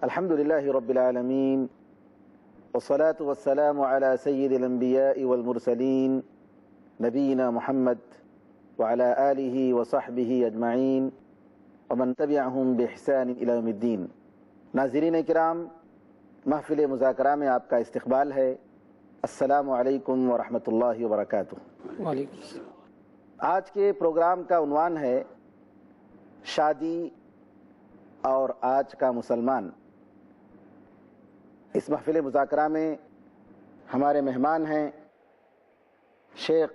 الحمد لله رب العالمين والصلاة والسلام على سيد الأنبياء والمرسلين نبينا محمد وعلى آله وصحبه أجمعين ومن تبعهم بإحسان إلى يوم الدين. ناظرین کرام، محفل مذاکرہ میں آپ کا استقبال ہے. السلام علیکم ورحمۃ اللہ وبرکاتہ. وعلیکم السلام. آج کے پروگرام کا عنوان ہے شادی اور آج کا مسلمان. اس محفل مذاکرہ میں ہمارے مہمان ہیں شیخ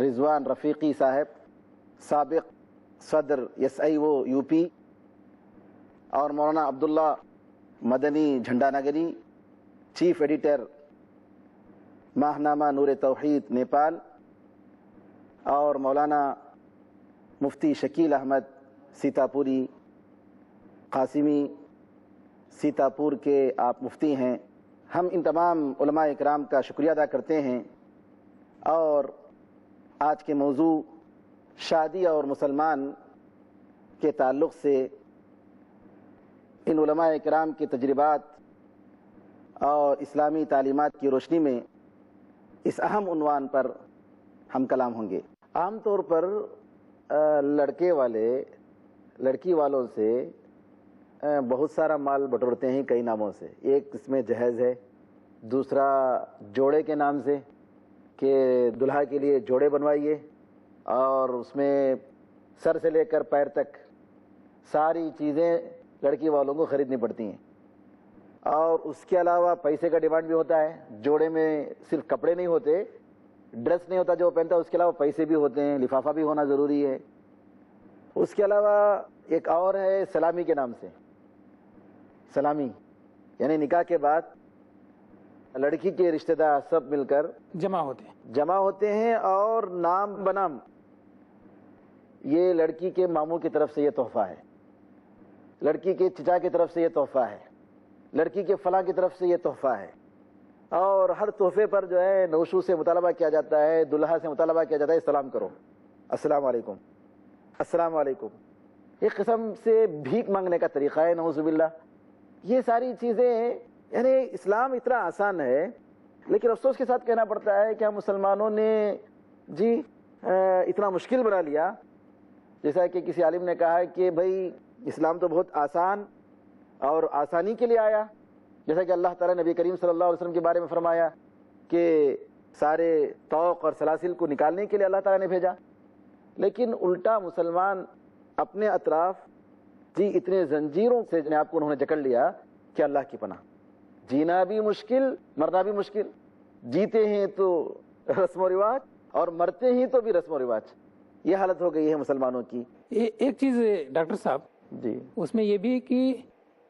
رضوان رفیقی صاحب، سابق صدر SIO UP، اور مولانا عبداللہ مدنی جھنڈا نگری، چیف ایڈیٹر ماہنامہ نور توحید نیپال، اور مولانا مفتی شکیل احمد سیتاپوری قاسمی، سیتاپور کے آپ مفتی ہیں. ہم ان تمام علماء اکرام کا شکریہ ادا کرتے ہیں. اور آج کے موضوع شادی اور مسلمان کے تعلق سے ان علماء اکرام کے تجربات اور اسلامی تعلیمات کی روشنی میں اس اہم عنوان پر ہم کلام ہوں گے. عام طور پر لڑکے والے لڑکی والوں سے بہت سارا مال بٹورتے ہیں کئی ناموں سے. ایک اس میں جہیز ہے، دوسرا جوڑے کے نام سے کہ دلہا کے لیے جوڑے بنوائیے، اور اس میں سر سے لے کر پیر تک ساری چیزیں لڑکی والوں کو خریدنی پڑتی ہیں. اور اس کے علاوہ پیسے کا ڈیمانڈ بھی ہوتا ہے. جوڑے میں صرف کپڑے نہیں ہوتے، ڈریس نہیں ہوتا جو وہ پہنتا ہے، اس کے علاوہ پیسے بھی ہوتے ہیں، لفافہ بھی ہونا ضروری ہے. اس کے علاوہ ایک اور ہے سلامی کے نام سے. سلامی یعنی نکاح کے بعد لڑکی کے رشتہ دار سب مل کر جمع ہوتے ہیں اور نام بنام یہ لڑکی کے ماموں کی طرف سے یہ تحفہ ہے، لڑکی کے چچا کی طرف سے یہ تحفہ ہے، لڑکی کے فلاں کی طرف سے یہ تحفہ ہے. اور ہر تحفے پر جو ہے نوشو سے مطالبہ کیا جاتا ہے، دلہا سے مطالبہ کیا جاتا ہے سلام کرو، السلام علیکم، السلام علیکم. ایک قسم سے بھیک مانگنے کا طریقہ ہے، نعوذ باللہ. یہ ساری چیزیں یعنی اسلام اتنا آسان ہے، لیکن افسوس کے ساتھ کہنا پڑتا ہے کہ ہم مسلمانوں نے اتنا مشکل بنا لیا. جیسا کہ کسی عالم نے کہا ہے کہ بھائی اسلام تو بہت آسان اور آسانی کے لیے آیا، جیسا کہ اللہ تعالیٰ نبی کریم صلی اللہ علیہ وسلم کے بارے میں فرمایا کہ سارے طوق اور سلاسل کو نکالنے کے لیے اللہ تعالیٰ نے بھیجا. لیکن الٹا مسلمان اپنے اطراف اتنے زنجیروں سے اپنے آپ کو انہوں نے جکڑ لیا کہ اللہ کی پناہ. جینا بھی مشکل، مرنا بھی مشکل. جیتے ہیں تو رسم و رواج اور مرتے ہیں تو بھی رسم و رواج. یہ حالت ہو گئی ہے مسلمانوں کی. ایک چیز ڈاکٹر صاحب اس میں یہ بھی کہ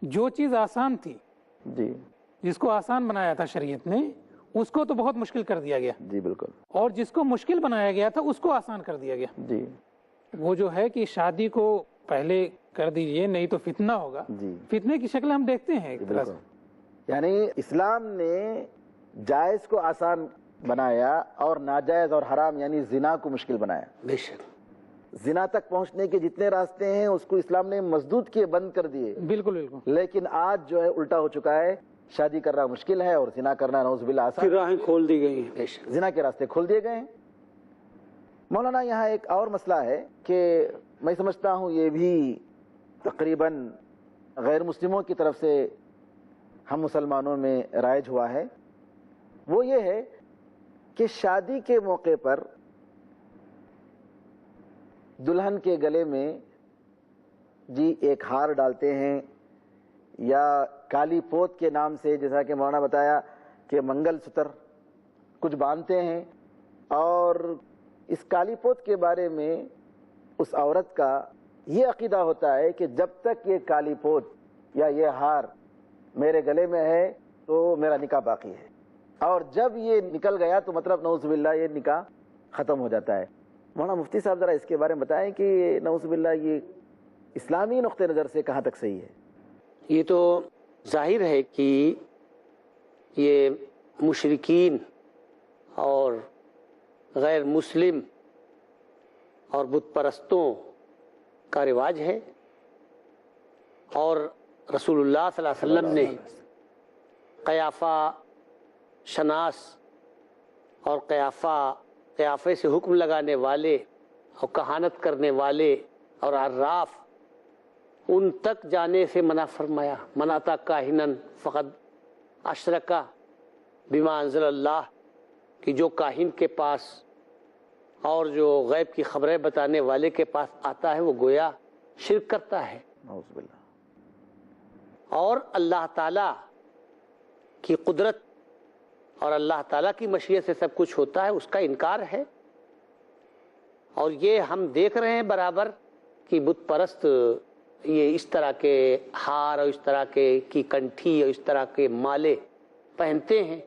جو چیز آسان تھی، جس کو آسان بنایا تھا شریعت نے، اس کو تو بہت مشکل کر دیا گیا. بالکل. اور جس کو مشکل بنایا گیا تھا اس کو آسان کر دیا گیا. وہ جو ہے کہ شادی کو پہلے کر دیجئے نہیں تو فتنہ ہوگا. فتنے کی شکل ہم دیکھتے ہیں ایک طرح سے. یعنی اسلام نے جائز کو آسان بنایا اور ناجائز اور حرام یعنی زنا کو مشکل بنایا. بے شک زنا تک پہنچنے کے جتنے راستے ہیں اس کو اسلام نے مسدود کیے، بند کر دیے. بالکل. لیکن آج جو ہے الٹا ہو چکا ہے. شادی کرنا مشکل ہے اور زنا کرنا نعوذ باللہ آسان. راہیں کھول دی گئی ہیں. زنا کے راستے کھول دیے گئے ہیں. مولانا یہاں ایک اور مسئلہ ہے کہ میں سمجھتا ہوں یہ بھی تقریباً غیر مسلموں کی طرف سے ہم مسلمانوں میں رائج ہوا ہے. وہ یہ ہے کہ شادی کے موقع پر دلہن کے گلے میں ایک ہار ڈالتے ہیں یا کالی پوت کے نام سے، جیسا کہ مولانا بتایا کہ منگل ستر کچھ باندھتے ہیں. اور اس کالی پوت کے بارے میں اس عورت کا یہ عقیدہ ہوتا ہے کہ جب تک یہ کالی پوت یا یہ ہار میرے گلے میں ہے تو میرا نکاح باقی ہے، اور جب یہ نکل گیا تو مطلب نعوذ باللہ یہ نکاح ختم ہو جاتا ہے. مولانا مفتی صاحب ذرا اس کے بارے میں بتائیں کہ نعوذ باللہ یہ اسلامی نقطہ نظر سے کہاں تک صحیح ہے؟ یہ تو ظاہر ہے کہ یہ مشرکین اور غیر مسلم اور بت پرستوں کا رواج ہے، اور رسول اللہ صلی اللہ علیہ وسلم نے قیافہ شناس اور قیافے سے حکم لگانے والے اور کہانت کرنے والے اور عراف ان تک جانے سے منع فرمایا. من اتی کاہنا فقد اشرک بما انزل اللہ، کہ جو کاہن کے پاس اور جو غیب کی خبریں بتانے والے کے پاس آتا ہے وہ گویا شرک کرتا ہے. نعوذ باللہ. اور اللہ تعالیٰ کی قدرت اور اللہ تعالیٰ کی مشیت سے سب کچھ ہوتا ہے، اس کا انکار ہے. اور یہ ہم دیکھ رہے ہیں برابر کہ بت پرست یہ اس طرح کے ہار اور اس طرح کی کنٹھی اور اس طرح کے مالے پہنتے ہیں.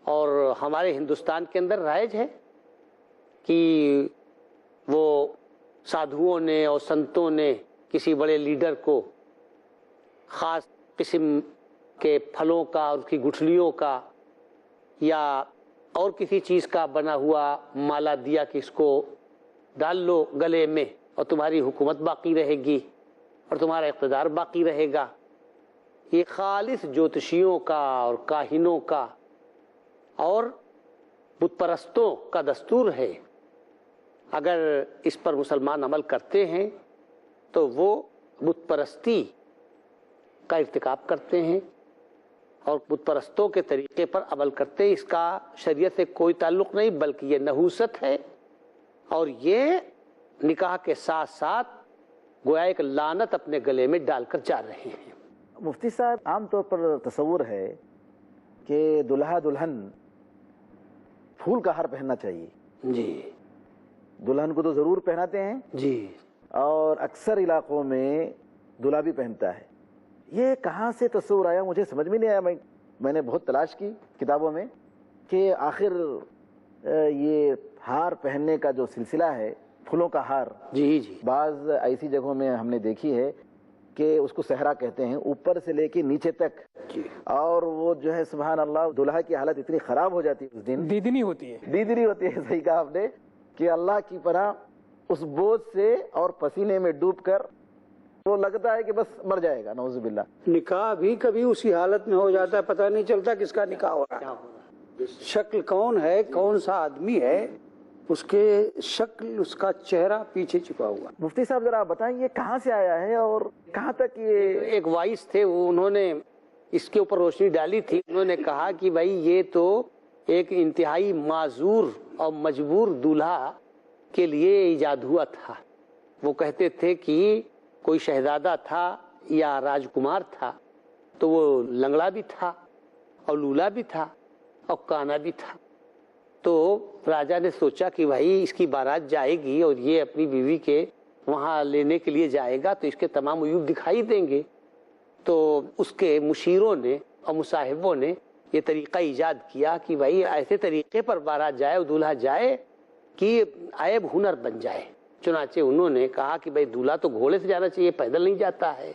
اور ہمارے ہندوستان کے اندر رائج ہے کہ وہ سادھوؤں نے اور سنتوں نے کسی بڑے لیڈر کو خاص قسم کے پھلوں کا اور اس کی گٹھلیوں کا یا اور کسی چیز کا بنا ہوا مالا دیا کہ اس کو ڈال لو گلے میں اور تمہاری حکومت باقی رہے گی اور تمہارا اقتدار باقی رہے گا. یہ خالص جوتشیوں کا اور کاہنوں کا اور بت پرستوں کا دستور ہے. اگر اس پر مسلمان عمل کرتے ہیں تو وہ بت پرستی کا ارتکاب کرتے ہیں اور بت پرستوں کے طریقے پر عمل کرتے ہیں. اس کا شریعت سے کوئی تعلق نہیں بلکہ یہ نحوست ہے اور یہ نکاح کے ساتھ ساتھ گویا ایک لعنت اپنے گلے میں ڈال کر جا رہے ہیں. مفتی صاحب، عام طور پر تصور ہے کہ دلہا دلہن پھول کا ہار پہننا چاہیے. جی دلہن کو تو ضرور پہناتے ہیں جی، اور اکثر علاقوں میں دلہا بھی پہنتا ہے. یہ کہاں سے تصور آیا مجھے سمجھ میں نہیں آیا. میں نے بہت تلاش کی کتابوں میں کہ آخر یہ ہار پہننے کا جو سلسلہ ہے، پھولوں کا ہار، جی جی، بعض ایسی جگہوں میں ہم نے دیکھی ہے کہ اس کو صحرا کہتے ہیں، اوپر سے لے کے نیچے تک. اور وہ جو ہے سبحان اللہ دلہا کی حالت اتنی خراب ہو جاتی ہے اس دن، دیدنی ہوتی ہے. دیدنی ہوتی ہے. صحیح کہا آپ نے کہ اللہ کی پناہ اس بوجھ سے اور پسینے میں ڈوب کر وہ لگتا ہے کہ بس مر جائے گا. نعوذ باللہ. نکاح بھی کبھی اسی حالت میں ہو جاتا ہے، پتہ نہیں چلتا کس کا نکاح ہو رہا ہے. شکل کون ہے، کون سا آدمی ہے، اس کے شکل، اس کا چہرہ پیچھے چھپا ہوا. مفتی صاحب ذرا بتائیں یہ کہاں سے آیا ہے اور کہاں تک یہ ایک وائس تھے انہوں نے اس کے اوپر روشنی ڈالی تھی. انہوں نے کہا کہ بھائی یہ تو ایک انتہائی معذور اور مجبور دولہا کے لیے ایجاد ہوا تھا. وہ کہتے تھے کہ کوئی شہزادہ تھا یا راجکمار تھا تو وہ لنگڑا بھی تھا اور لولا بھی تھا اور کانا بھی تھا. تو راجا نے سوچا کہ بھائی اس کی بارات جائے گی اور یہ اپنی بیوی کے وہاں لینے کے لیے جائے گا تو اس کے تمام عیوب دکھائی دیں گے. تو اس کے مشیروں نے اور مصاحبوں نے یہ طریقہ ایجاد کیا کہ بھائی ایسے طریقے پر بارات جائے اور دولہا جائے کہ عیب ہنر بن جائے. چنانچہ انہوں نے کہا کہ بھائی دولہا تو گھوڑے سے جانا چاہیے، پیدل نہیں جاتا ہے،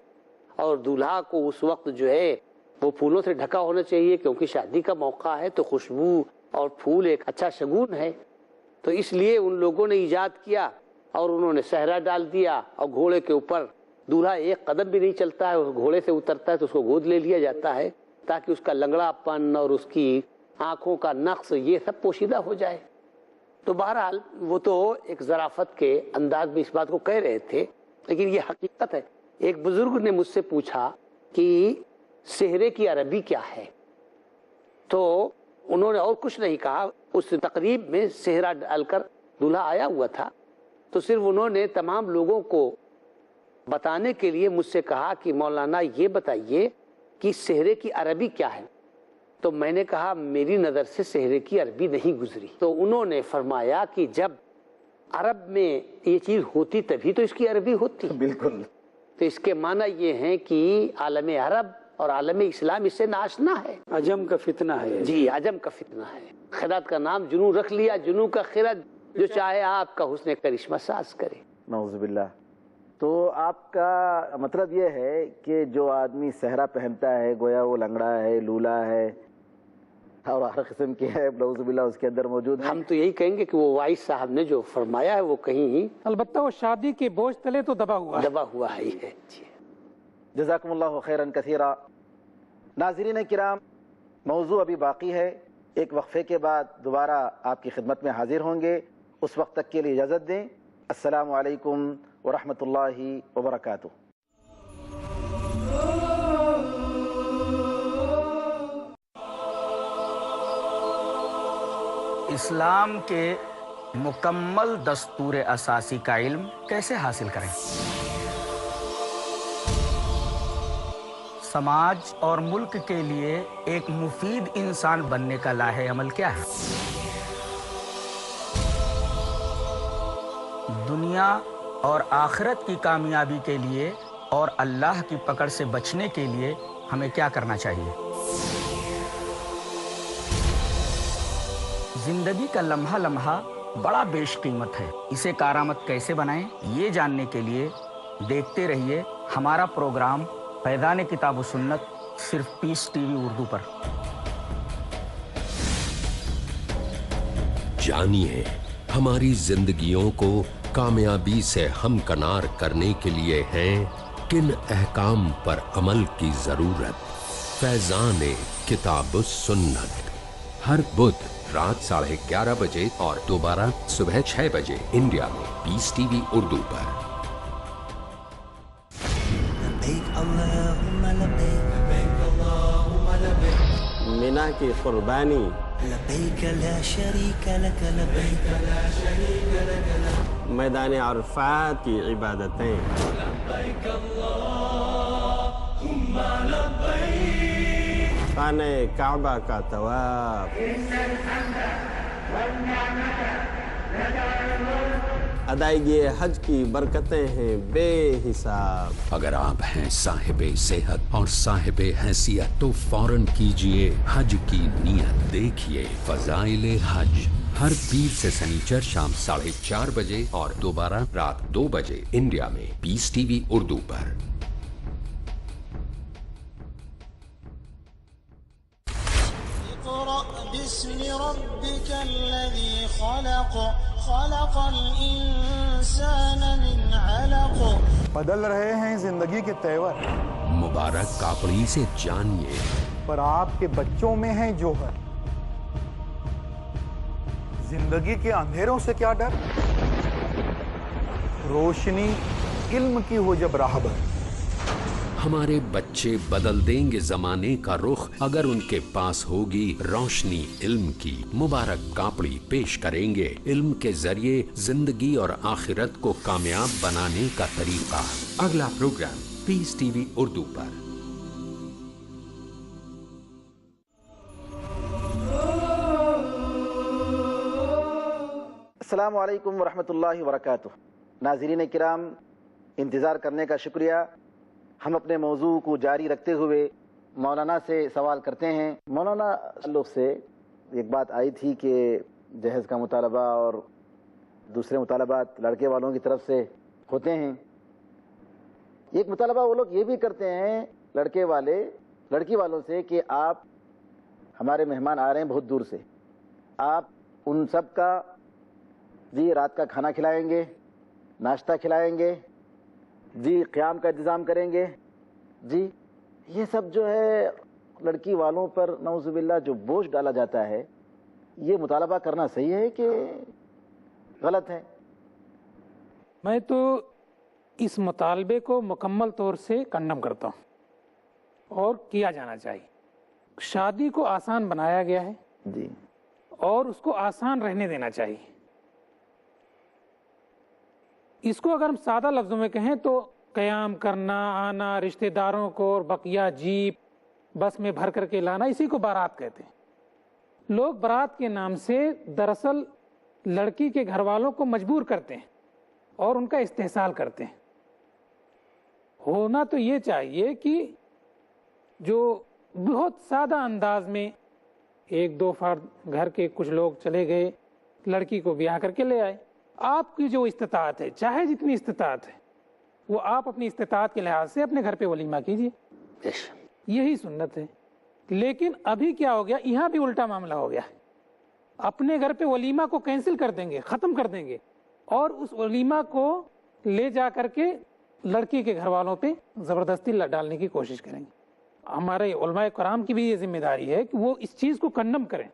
اور دولہا کو اس وقت جو ہے وہ پھولوں سے ڈھکا ہونا چاہیے کیونکہ شادی کا موقع ہے تو خوشبو اور پھول ایک اچھا شگون ہے. تو اس لیے ان لوگوں نے ایجاد کیا اور انہوں نے صحرا ڈال دیا اور گھوڑے کے اوپر دولہا ایک قدم بھی نہیں چلتا ہے، گھوڑے سے اترتا ہے تو اس کو گود لے لیا جاتا ہے تاکہ اس کا لنگڑا پن اور اس کی آنکھوں کا نقص یہ سب پوشیدہ ہو جائے. تو بہرحال وہ تو ایک ظرافت کے انداز میں اس بات کو کہہ رہے تھے لیکن یہ حقیقت ہے. ایک بزرگ نے مجھ سے پوچھا کہ صحرے کی عربی کیا ہے، تو انہوں نے اور کچھ نہیں کہا. اس تقریب میں صحرا ڈال کر دولہا آیا ہوا تھا تو صرف انہوں نے تمام لوگوں کو بتانے کے لیے مجھ سے کہا کہ مولانا یہ بتائیے کہ صحرے کی عربی کیا ہے. تو میں نے کہا میری نظر سے صحرے کی عربی نہیں گزری. تو انہوں نے فرمایا کہ جب عرب میں یہ چیز ہوتی تبھی تو اس کی عربی ہوتی. بالکل. تو اس کے معنی یہ ہیں کہ عالم عرب اور عالم اسلام اس سے ناشنا ہے. عجم کا فتنہ ہے. جی عجم کا فتنہ ہے. خرد کا نام جنوں رکھ لیا، جنوں کا خرد، جو چاہے آپ کا حسن کرشمہ ساز کرے. نعوذ باللہ. تو آپ کا مطلب یہ ہے کہ جو آدمی صحرا پہنتا ہے گویا وہ لنگڑا ہے، لولا ہے اور ہر قسم کی ہے، نعوذ باللہ اس کے اندر موجود ہے. ہم تو یہی کہیں گے کہ وہ وائس صاحب نے جو فرمایا ہے وہ کہیں البتہ وہ شادی کے بوجھ تلے تو دبا ہوا ہی ہے. جزاکم اللہ خیرا کثیرا۔ ناظرین کرام، موضوع ابھی باقی ہے، ایک وقفے کے بعد دوبارہ آپ کی خدمت میں حاضر ہوں گے، اس وقت تک کے لیے اجازت دیں۔ السلام علیکم ورحمۃ اللہ وبرکاتہ۔ اسلام کے مکمل دستور اساسی کا علم کیسے حاصل کریں؟ سماج اور ملک کے لیے ایک مفید انسان بننے کا لاہ عمل کیا ہے؟ دنیا اور آخرت کی کامیابی کے لیے اور اللہ کی پکڑ سے بچنے کے لیے ہمیں کیا کرنا چاہیے؟ زندگی کا لمحہ لمحہ بڑا بیش قیمت ہے، اسے کارآمد کیسے بنائیں؟ یہ جاننے کے لیے دیکھتے رہیے ہمارا پروگرام فیضان کتاب و سنت، صرف پیس ٹی وی اردو پر۔ جانیے ہماری زندگیوں کو کامیابی سے ہمکنار کرنے کے لیے ہیں کن احکام پر عمل کی ضرورت۔ فیضان کتاب و سنت، ہر بدھ رات 11:30 بجے اور دوبارہ صبح 6 بجے انڈیا میں پیس ٹی وی اردو پر۔ مینا کی قربانی، لبیک لا شریک لک لبیک لا شریک لک لبیک، میدان عرفات کی عبادتیں، لبیک اللہم لبیک، خانہ کعبہ کا طواف، ادائیگی حج کی برکتیں ہیں بے حساب۔ اگر آپ ہیں صاحب صحت اور صاحب حیثیت تو فوراً کیجئے حج کی نیت۔ دیکھیے فضائل حج ہر پیر سے سنیچر شام 4:30 بجے اور دوبارہ رات 2 بجے انڈیا میں پیس ٹی وی اردو پر۔ بسم ربك الذي خلق خلق الإنسان من علق۔ بدل رہے ہیں زندگی کے تیور، مبارک کاپڑی سے جانیے پر آپ کے بچوں میں ہے جوہر۔ زندگی کے اندھیروں سے کیا ڈر، روشنی علم کی ہو جب راہبر۔ ہمارے بچے بدل دیں گے زمانے کا رخ اگر ان کے پاس ہوگی روشنی علم کی۔ مبارک کاپڑی پیش کریں گے علم کے ذریعے زندگی اور آخرت کو کامیاب بنانے کا طریقہ۔ اگلا پروگرام پیس ٹی وی اردو پر۔ السلام علیکم ورحمۃ اللہ وبرکاتہ۔ ناظرین کرام، انتظار کرنے کا شکریہ۔ ہم اپنے موضوع کو جاری رکھتے ہوئے مولانا سے سوال کرتے ہیں۔ مولانا، تعلق سے ایک بات آئی تھی کہ جہیز کا مطالبہ اور دوسرے مطالبات لڑکے والوں کی طرف سے ہوتے ہیں۔ ایک مطالبہ وہ لوگ یہ بھی کرتے ہیں لڑکی والوں سے کہ آپ ہمارے مہمان آ رہے ہیں بہت دور سے، آپ ان سب کا جی رات کا کھانا کھلائیں گے، ناشتہ کھلائیں گے، جی قیام کا انتظام کریں گے، جی یہ سب جو ہے لڑکی والوں پر نعوذ باللہ جو بوجھ ڈالا جاتا ہے، یہ مطالبہ کرنا صحیح ہے کہ غلط ہے؟ میں تو اس مطالبے کو مکمل طور سے کنڈم کرتا ہوں اور کیا جانا چاہیے۔ شادی کو آسان بنایا گیا ہے جی، اور اس کو آسان رہنے دینا چاہیے۔ اس کو اگر ہم سادہ لفظوں میں کہیں تو قیام کرنا، آنا، رشتہ داروں کو اور بقیہ جیپ بس میں بھر کر کے لانا، اسی کو بارات کہتے ہیں۔ لوگ بارات کے نام سے دراصل لڑکی کے گھر والوں کو مجبور کرتے ہیں اور ان کا استحصال کرتے ہیں۔ ہونا تو یہ چاہیے کہ جو بہت سادہ انداز میں ایک دو فرد گھر کے کچھ لوگ چلے گئے، لڑکی کو بیاہ کر کے لے آئے۔ آپ کی جو استطاعت ہے، چاہے جتنی استطاعت ہے، وہ آپ اپنی استطاعت کے لحاظ سے اپنے گھر پہ ولیمہ کیجیے، یہی سنت ہے۔ لیکن ابھی کیا ہو گیا، یہاں بھی الٹا معاملہ ہو گیا ہے۔ اپنے گھر پہ ولیمہ کو کینسل کر دیں گے، ختم کر دیں گے، اور اس ولیمہ کو لے جا کر کے لڑکی کے گھر والوں پہ زبردستی ڈالنے کی کوشش کریں گے. ہمارے علماء کرام کی بھی یہ ذمہ داری ہے کہ وہ اس چیز کو کنڈم کریں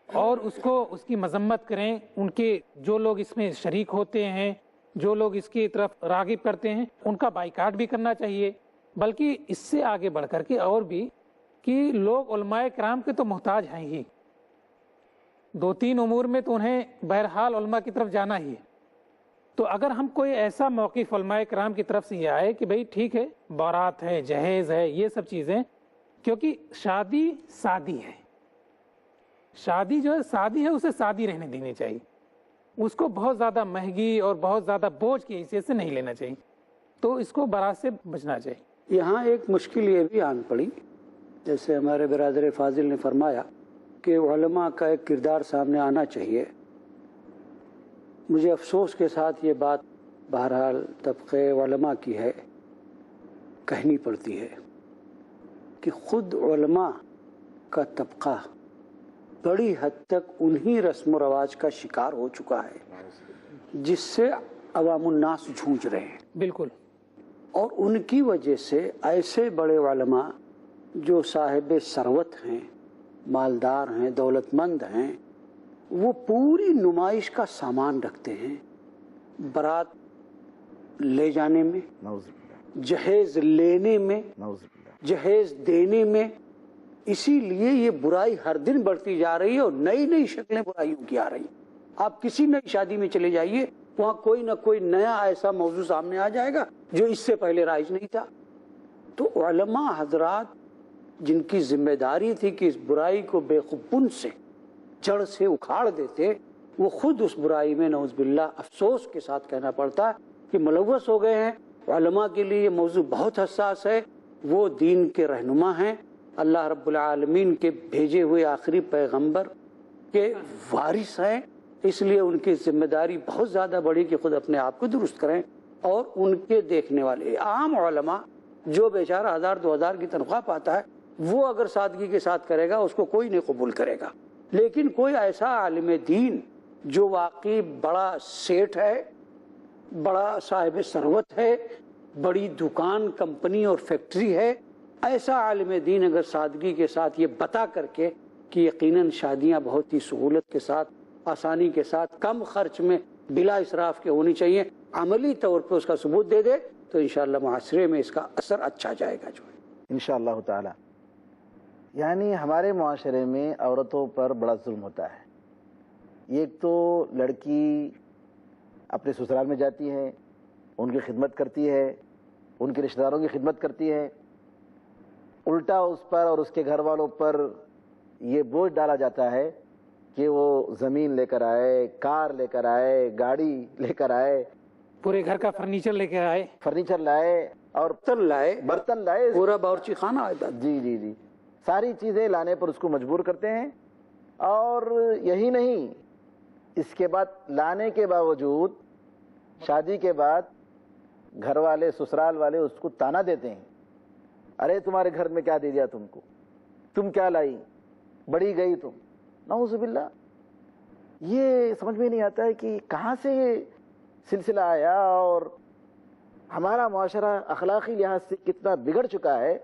اور اس کی مذمت کریں. ان کے جو لوگ اس میں شریک ہوتے ہیں، جو لوگ اس کی طرف راغب کرتے ہیں، ان کا بائیکاٹ بھی کرنا چاہیے. بلکہ اس سے آگے بڑھ کر کے اور بھی کہ لوگ علماء کرام کے تو محتاج ہیں ہی، 2-3 امور میں تو انہیں بہرحال علماء کی طرف جانا ہی ہے. تو اگر ہم کوئی ایسا موقف علماء کرام کی طرف سے یہ آئے کہ بھئی ٹھیک ہے، بارات ہے، جہیز ہے، یہ سب چیزیں، کیونکہ شادی سادی ہے، شادی جو ہے سادی ہے، اسے سادی رہنے دینی چاہیے. اس کو بہت زیادہ مہنگی اور بہت زیادہ بوجھ کی حیثیت سے نہیں لینا چاہیے. تو اس کو بارات سے بچنا چاہیے. یہاں ایک مشکل یہ بھی آن پڑی، جیسے ہمارے برادر فاضل نے فرمایا کہ علماء کا ایک کردار سامنے آنا چاہیے. مجھے افسوس کے ساتھ یہ بات بہرحال طبقے علماء کی ہے، کہنی پڑتی ہے کہ خود علماء کا طبقہ بڑی حد تک انہی رسم و رواج کا شکار ہو چکا ہے جس سے عوام الناس جھوج رہے ہیں. بالکل. اور ان کی وجہ سے ایسے بڑے علماء جو صاحب ثروت ہیں، مالدار ہیں، دولت مند ہیں، وہ پوری نمائش کا سامان رکھتے ہیں، برات لے جانے میں، جہیز لینے میں، جہیز دینے میں. اسی لیے یہ برائی ہر دن بڑھتی جا رہی ہے اور نئی نئی شکلیں برائیوں کی آ رہی ہیں. آپ کسی نئی شادی میں چلے جائیے، وہاں کوئی نہ کوئی نیا ایسا موضوع سامنے آ جائے گا جو اس سے پہلے رائج نہیں تھا. تو علماء حضرات جن کی ذمہ داری تھی کہ اس برائی کو بے خبن سے جڑ سے اکھاڑ دیتے، وہ خود اس برائی میں نعوذ باللہ افسوس کے ساتھ کہنا پڑتا ہے کہ ملوث ہو گئے ہیں. علماء کے لیے یہ موضوع بہت حساس ہے. وہ دین کے رہنما ہیں، اللہ رب العالمین کے بھیجے ہوئے آخری پیغمبر کے وارث ہیں. اس لیے ان کی ذمہ داری بہت زیادہ بڑی کہ خود اپنے آپ کو درست کریں. اور ان کے دیکھنے والے عام علماء جو بیچارہ 1000-2000 کی تنخواہ پاتا ہے، وہ اگر سادگی کے ساتھ کرے گا اس کو کوئی نہیں قبول کرے گا. لیکن کوئی ایسا عالم دین جو واقعی بڑا سیٹھ ہے، بڑا صاحب ثروت ہے، بڑی دکان، کمپنی اور فیکٹری ہے، ایسا عالم دین اگر سادگی کے ساتھ یہ بتا کر کے کہ یقیناً شادیاں بہت ہی سہولت کے ساتھ، آسانی کے ساتھ، کم خرچ میں، بلا اسراف کے ہونی چاہیے، عملی طور پہ اس کا ثبوت دے دے، تو انشاءاللہ معاشرے میں اس کا اثر اچھا جائے گا. جو انشاءاللہ تعالی. یعنی ہمارے معاشرے میں عورتوں پر بڑا ظلم ہوتا ہے. ایک تو لڑکی اپنے سسرال میں جاتی ہے، ان کی خدمت کرتی ہے، ان کے رشتہ داروں کی خدمت کرتی ہے، الٹا اس پر اور اس کے گھر والوں پر یہ بوجھ ڈالا جاتا ہے کہ وہ زمین لے کر آئے، کار لے کر آئے، گاڑی لے کر آئے، پورے گھر کا فرنیچر لے کے آئے، فرنیچر لائے اور برتن لائے، پورا باورچی خانہ آئے. جی ساری چیزیں لانے پر اس کو مجبور کرتے ہیں. اور یہی نہیں، اس کے بعد لانے کے باوجود شادی کے بعد گھر والے، سسرال والے اس کو تانا دیتے ہیں، ارے تمہارے گھر میں کیا دے دیا تم کو، تم کیا لائی، بڑی گئی تم. نعوذ باللہ. یہ سمجھ میں نہیں آتا ہے کہ کہاں سے یہ سلسلہ آیا اور ہمارا معاشرہ اخلاقی لحاظ سے کتنا بگڑ چکا ہے.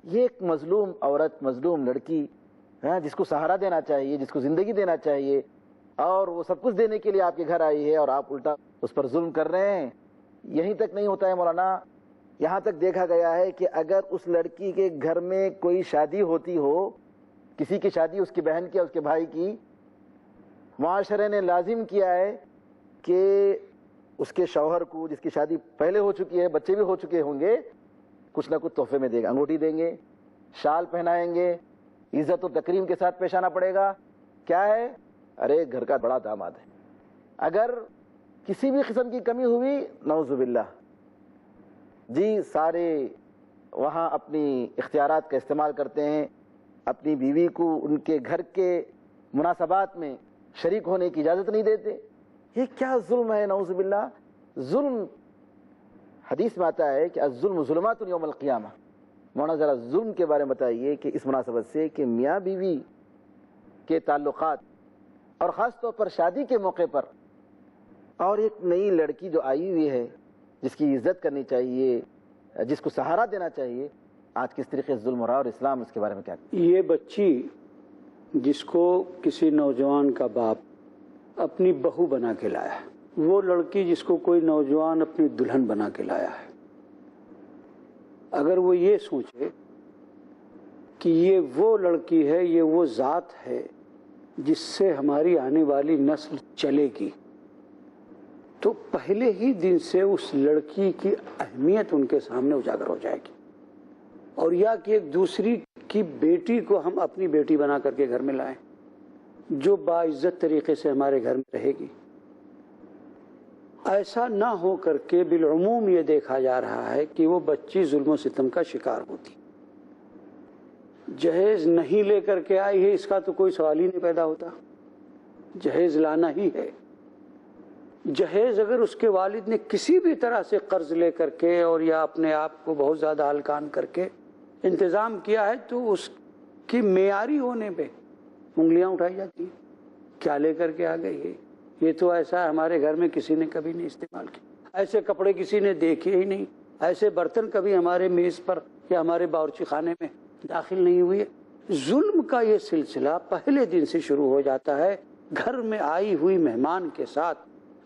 یہ ایک مظلوم عورت، مظلوم لڑکی جس کو سہارا دینا چاہیے، جس کو زندگی دینا چاہیے، اور وہ سب کچھ دینے کے لیے آپ کے گھر آئی ہے اور آپ الٹا اس پر ظلم کر رہے ہیں. یہیں تک نہیں ہوتا ہے مولانا، یہاں تک دیکھا گیا ہے کہ اگر اس لڑکی کے گھر میں کوئی شادی ہوتی ہو، کسی کی شادی، اس کی بہن کی، اس کے بھائی کی، معاشرے نے لازم کیا ہے کہ اس کے شوہر کو، جس کی شادی پہلے ہو چکی ہے، بچے بھی ہو چکے ہوں گے، کچھ نہ کچھ تحفے میں دے گا. انگوٹھی دیں گے، شال پہنائیں گے، عزت و تکریم کے ساتھ پیش آنا پڑے گا. کیا ہے؟ ارے گھر کا بڑا داماد ہے. اگر کسی بھی قسم کی کمی ہوئی، نعوذ باللہ، جی سارے وہاں اپنی اختیارات کا استعمال کرتے ہیں، اپنی بیوی کو ان کے گھر کے مناسبات میں شریک ہونے کی اجازت نہیں دیتے. یہ کیا ظلم ہے، نعوذ باللہ. ظلم، حدیث میں آتا ہے کہ الظلم ظلمات یوم القیامہ. مولانا ذرا ظلم کے بارے میں بتائیے کہ اس مناسبت سے کہ میاں بیوی کے تعلقات اور خاص طور پر شادی کے موقع پر، اور ایک نئی لڑکی جو آئی ہوئی ہے، جس کی عزت کرنی چاہیے، جس کو سہارا دینا چاہیے، آج کس طریقے سے ظلم ہو رہا ہے، اور اسلام اس کے بارے میں کیا کہتا ہے؟ یہ بچی جس کو کسی نوجوان کا باپ اپنی بہو بنا کے لایا ہے، وہ لڑکی جس کو کوئی نوجوان اپنی دلہن بنا کے لایا ہے، اگر وہ یہ سوچے کہ یہ وہ لڑکی ہے، یہ وہ ذات ہے جس سے ہماری آنے والی نسل چلے گی، تو پہلے ہی دن سے اس لڑکی کی اہمیت ان کے سامنے اجاگر ہو جائے گی، اور یا کہ ایک دوسری کی بیٹی کو ہم اپنی بیٹی بنا کر کے گھر میں لائیں جو باعزت طریقے سے ہمارے گھر میں رہے گی۔ ایسا نہ ہو کر کے بالعموم یہ دیکھا جا رہا ہے کہ وہ بچی ظلم و ستم کا شکار ہوتی، جہیز نہیں لے کر کے آئی ہے، اس کا تو کوئی سوال ہی نہیں پیدا ہوتا، جہیز لانا ہی ہے۔ جہیز اگر اس کے والد نے کسی بھی طرح سے قرض لے کر کے اور یا اپنے آپ کو بہت زیادہ ہلکان کر کے انتظام کیا ہے، تو اس کی معیاری ہونے پہ انگلیاں اٹھائی جاتی ہیں، کیا لے کر کے آ گئی ہے، یہ تو ایسا ہمارے گھر میں کسی نے کبھی نہیں استعمال کیا، ایسے کپڑے کسی نے دیکھے ہی نہیں، ایسے برتن کبھی ہمارے میز پر یا ہمارے باورچی خانے میں داخل نہیں ہوئے۔ ظلم کا یہ سلسلہ پہلے دن سے شروع ہو جاتا ہے گھر میں آئی ہوئی مہمان کے ساتھ،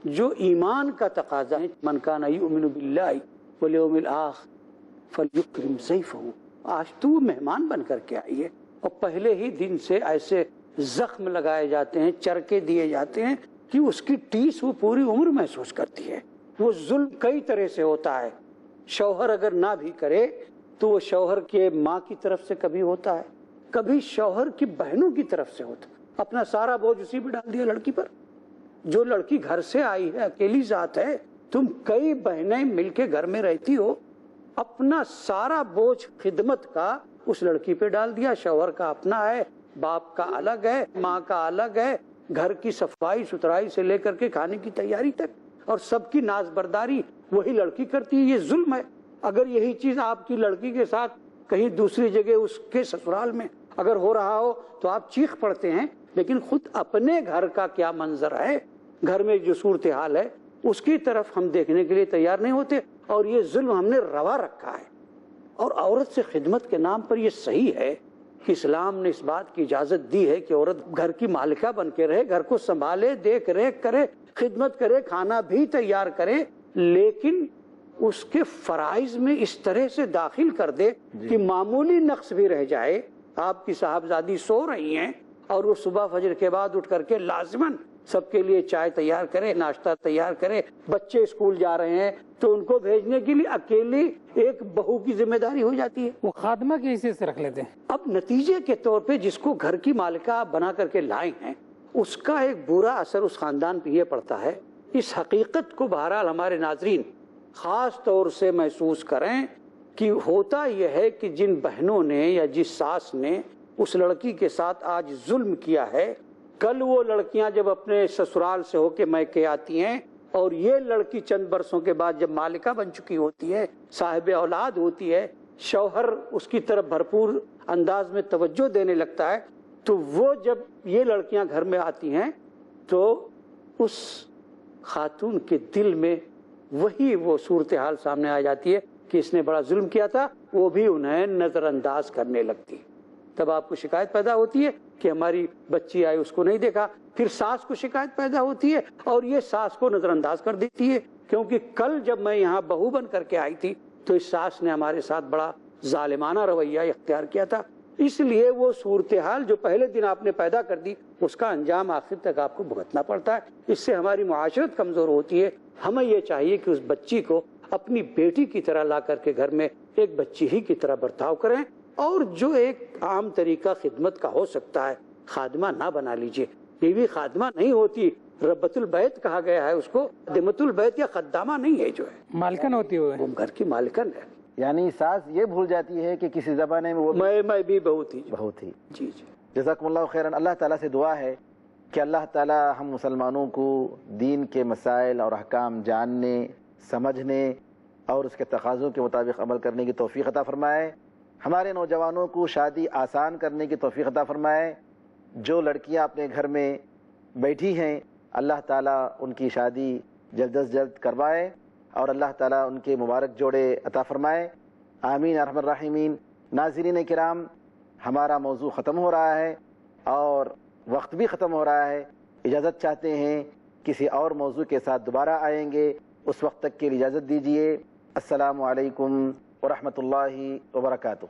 جو ایمان کا تقاضا ہے، من کان یؤمن باللہ والیوم الآخر فلیکرم ضیفہ، آج تو مہمان بن کر کے آئی ہے، اور پہلے ہی دن سے ایسے زخم لگائے جاتے ہیں، چرکے دیے جاتے ہیں کہ اس کی ٹیس وہ پوری عمر محسوس کرتی ہے۔ وہ ظلم کئی طرح سے ہوتا ہے، شوہر اگر نہ بھی کرے تو وہ شوہر کے ماں کی طرف سے کبھی ہوتا ہے، کبھی شوہر کی بہنوں کی طرف سے ہوتا ہے، اپنا سارا بوجھ اسی پہ ڈال دیا لڑکی پر۔ جو لڑکی گھر سے آئی ہے، اکیلی ذات ہے، تم کئی بہنیں مل کے گھر میں رہتی ہو، اپنا سارا بوجھ خدمت کا اس لڑکی پہ ڈال دیا۔ شوہر کا اپنا ہے، باپ کا الگ ہے، ماں کا الگ ہے، گھر کی صفائی ستھرائی سے لے کر کے کھانے کی تیاری تک، اور سب کی ناز برداری وہی لڑکی کرتی ہے۔ یہ ظلم ہے۔ اگر یہی چیز آپ کی لڑکی کے ساتھ کہیں دوسری جگہ اس کے سسرال میں اگر ہو رہا ہو تو آپ چیخ پڑتے ہیں، لیکن خود اپنے گھر کا کیا منظر ہے، گھر میں جو صورتحال ہے، اس کی طرف ہم دیکھنے کے لیے تیار نہیں ہوتے، اور یہ ظلم ہم نے روا رکھا ہے۔ اور عورت سے خدمت کے نام پر یہ صحیح ہے کہ اسلام نے اس بات کی اجازت دی ہے کہ عورت گھر کی مالکہ بن کے رہے، گھر کو سنبھالے، دیکھ ریکھ کرے، خدمت کرے، کھانا بھی تیار کرے، لیکن اس کے فرائض میں اس طرح سے داخل کر دے کہ معمولی نقص بھی رہ جائے۔ آپ کی صاحبزادی سو رہی ہیں اور وہ صبح فجر کے بعد اٹھ کر کے لازماً سب کے لیے چائے تیار کرے، ناشتہ تیار کرے، بچے اسکول جا رہے ہیں تو ان کو بھیجنے کے لیے اکیلی ایک بہو کی ذمہ داری ہو جاتی ہے، وہ خادمہ کی حیثیت سے رکھ لیتے ہیں۔ اب نتیجے کے طور پہ جس کو گھر کی مالکہ آپ بنا کر کے لائے ہیں، اس کا ایک برا اثر اس خاندان پہ یہ پڑتا ہے۔ اس حقیقت کو بہرحال ہمارے ناظرین خاص طور سے محسوس کریں کہ ہوتا یہ ہے کہ جن بہنوں نے یا جس ساس نے اس لڑکی کے ساتھ آج ظلم کیا ہے، کل وہ لڑکیاں جب اپنے سسرال سے ہو کے میکے آتی ہیں، اور یہ لڑکی چند برسوں کے بعد جب مالکہ بن چکی ہوتی ہے، صاحب اولاد ہوتی ہے، شوہر اس کی طرف بھرپور انداز میں توجہ دینے لگتا ہے، تو وہ جب یہ لڑکیاں گھر میں آتی ہیں تو اس خاتون کے دل میں وہی وہ صورتحال سامنے آ جاتی ہے کہ اس نے بڑا ظلم کیا تھا، وہ بھی انہیں نظر انداز کرنے لگتی۔ تب آپ کو شکایت پیدا ہوتی ہے کہ ہماری بچی آئی، اس کو نہیں دیکھا، پھر ساس کو شکایت پیدا ہوتی ہے اور یہ ساس کو نظر انداز کر دیتی ہے، کیونکہ کل جب میں یہاں بہو بن کر کے آئی تھی تو اس ساس نے ہمارے ساتھ بڑا ظالمانہ رویہ اختیار کیا تھا۔ اس لیے وہ صورتحال جو پہلے دن آپ نے پیدا کر دی، اس کا انجام آخر تک آپ کو بھگتنا پڑتا ہے۔ اس سے ہماری معاشرت کمزور ہوتی ہے۔ ہمیں یہ چاہیے کہ اس بچی کو اپنی بیٹی کی طرح لا کر کے گھر میں ایک بچی ہی کی طرح برتاؤ کریں، اور جو ایک عام طریقہ خدمت کا ہو سکتا ہے، خادمہ نہ بنا لیجئے۔ بیوی خادمہ نہیں ہوتی، ربۃ البیت کہا گیا ہے اس کو، دمۃ البیت یا خدامہ نہیں ہے، جو ہے مالکن ہوتی ہوئے وہ گھر کی مالکن ہے۔ یعنی ساس یہ بھول جاتی ہے کہ کسی زمانے میں وہ میں بھی بہو تھی۔ جی جی، جزاکم اللہ خیراً۔ اللہ تعالیٰ سے دعا ہے کہ اللہ تعالیٰ ہم مسلمانوں کو دین کے مسائل اور احکام جاننے، سمجھنے اور اس کے تقاضوں کے مطابق عمل کرنے کی توفیق عطا فرمائے۔ ہمارے نوجوانوں کو شادی آسان کرنے کی توفیق عطا فرمائے۔ جو لڑکیاں اپنے گھر میں بیٹھی ہیں، اللہ تعالیٰ ان کی شادی جلد از جلد کروائے، اور اللہ تعالیٰ ان کے مبارک جوڑے عطا فرمائے، آمین ارحم الراحمین۔ ناظرین کرام، ہمارا موضوع ختم ہو رہا ہے اور وقت بھی ختم ہو رہا ہے، اجازت چاہتے ہیں، کسی اور موضوع کے ساتھ دوبارہ آئیں گے، اس وقت تک کے لیے اجازت دیجیے۔ السلام علیکم ورحمۃ اللہ وبرکاتہ۔